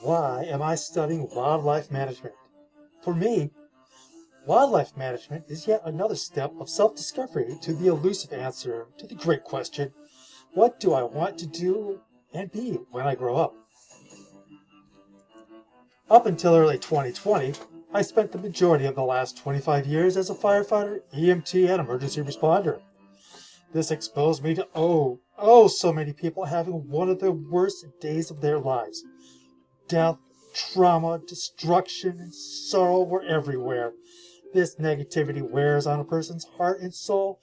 Why am I studying wildlife management? For me, wildlife management is yet another step of self-discovery to the elusive answer to the great question, what do I want to do and be when I grow up? Up until early 2020, I spent the majority of the last 25 years as a firefighter, EMT, and emergency responder. This exposed me to so many people having one of the worst days of their lives. Death, trauma, destruction, and sorrow were everywhere. This negativity wears on a person's heart and soul.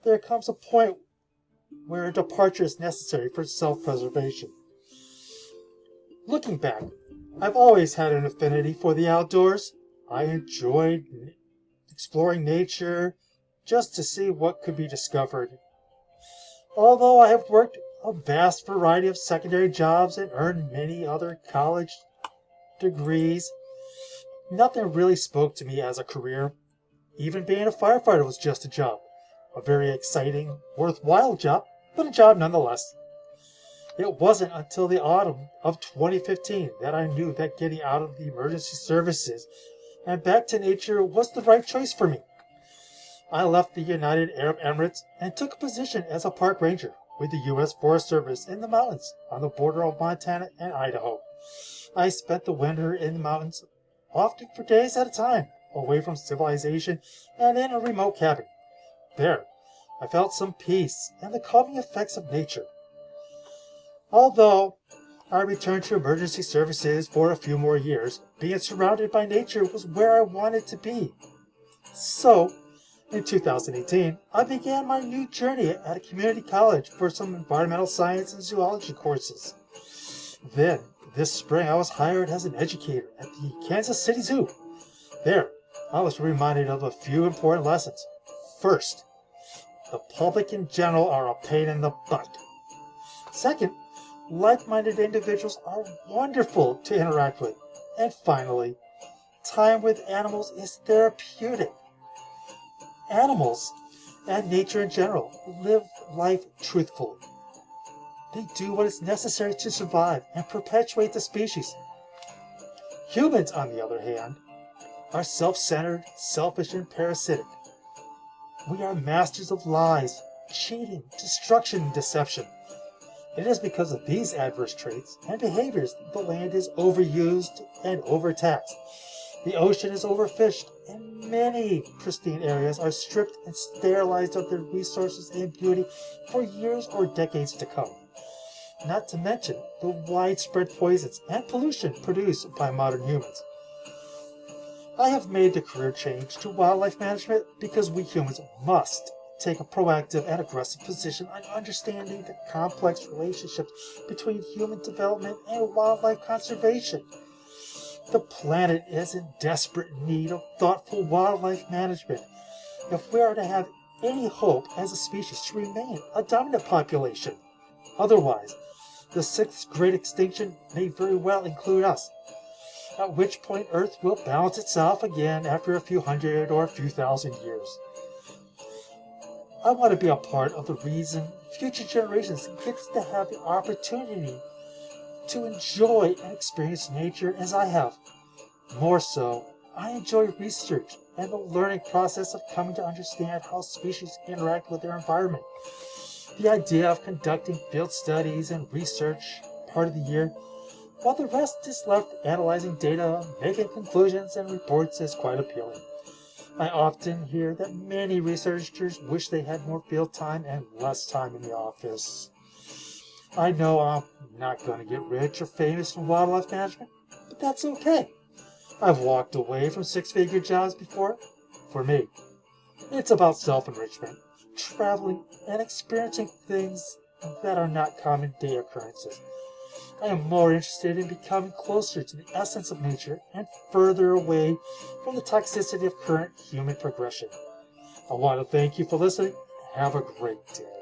There comes a point where a departure is necessary for self-preservation. Looking back, I've always had an affinity for the outdoors. I enjoyed exploring nature just to see what could be discovered. Although I have worked a vast variety of secondary jobs and earned many other college degrees, nothing really spoke to me as a career. Even being a firefighter was just a job. A very exciting, worthwhile job, but a job nonetheless. It wasn't until the autumn of 2015 that I knew that getting out of the emergency services and back to nature was the right choice for me. I left the United Arab Emirates and took a position as a park ranger with the U.S. Forest Service in the mountains on the border of Montana and Idaho. I spent the winter in the mountains, often for days at a time, away from civilization and in a remote cabin. There, I felt some peace and the calming effects of nature. Although I returned to emergency services for a few more years, being surrounded by nature was where I wanted to be. So, in 2018, I began my new journey at a community college for some environmental science and zoology courses. Then, this spring, I was hired as an educator at the Kansas City Zoo. There, I was reminded of a few important lessons. First, the public in general are a pain in the butt. Second, like-minded individuals are wonderful to interact with. And finally, time with animals is therapeutic. Animals, and nature in general, live life truthfully. They do what is necessary to survive and perpetuate the species. Humans, on the other hand, are self-centered, selfish, and parasitic. We are masters of lies, cheating, destruction, and deception. It is because of these adverse traits and behaviors that the land is overused and overtaxed. The ocean is overfished, and many pristine areas are stripped and sterilized of their resources and beauty for years or decades to come. Not to mention the widespread poisons and pollution produced by modern humans. I have made the career change to wildlife management because we humans must take a proactive and aggressive position on understanding the complex relationships between human development and wildlife conservation. The planet is in desperate need of thoughtful wildlife management if we are to have any hope as a species to remain a dominant population. Otherwise, the sixth great extinction may very well include us, at which point Earth will balance itself again after a few hundred or a few thousand years. I want to be a part of the reason future generations get to have the opportunity to enjoy and experience nature as I have. More so, I enjoy research and the learning process of coming to understand how species interact with their environment. The idea of conducting field studies and research part of the year, while the rest is left analyzing data, making conclusions and reports, is quite appealing. I often hear that many researchers wish they had more field time and less time in the office. I know I'm not going to get rich or famous from wildlife management, but that's okay. I've walked away from six-figure jobs before. For me, it's about self-enrichment, traveling, and experiencing things that are not common day occurrences. I am more interested in becoming closer to the essence of nature and further away from the toxicity of current human progression. I want to thank you for listening. Have a great day.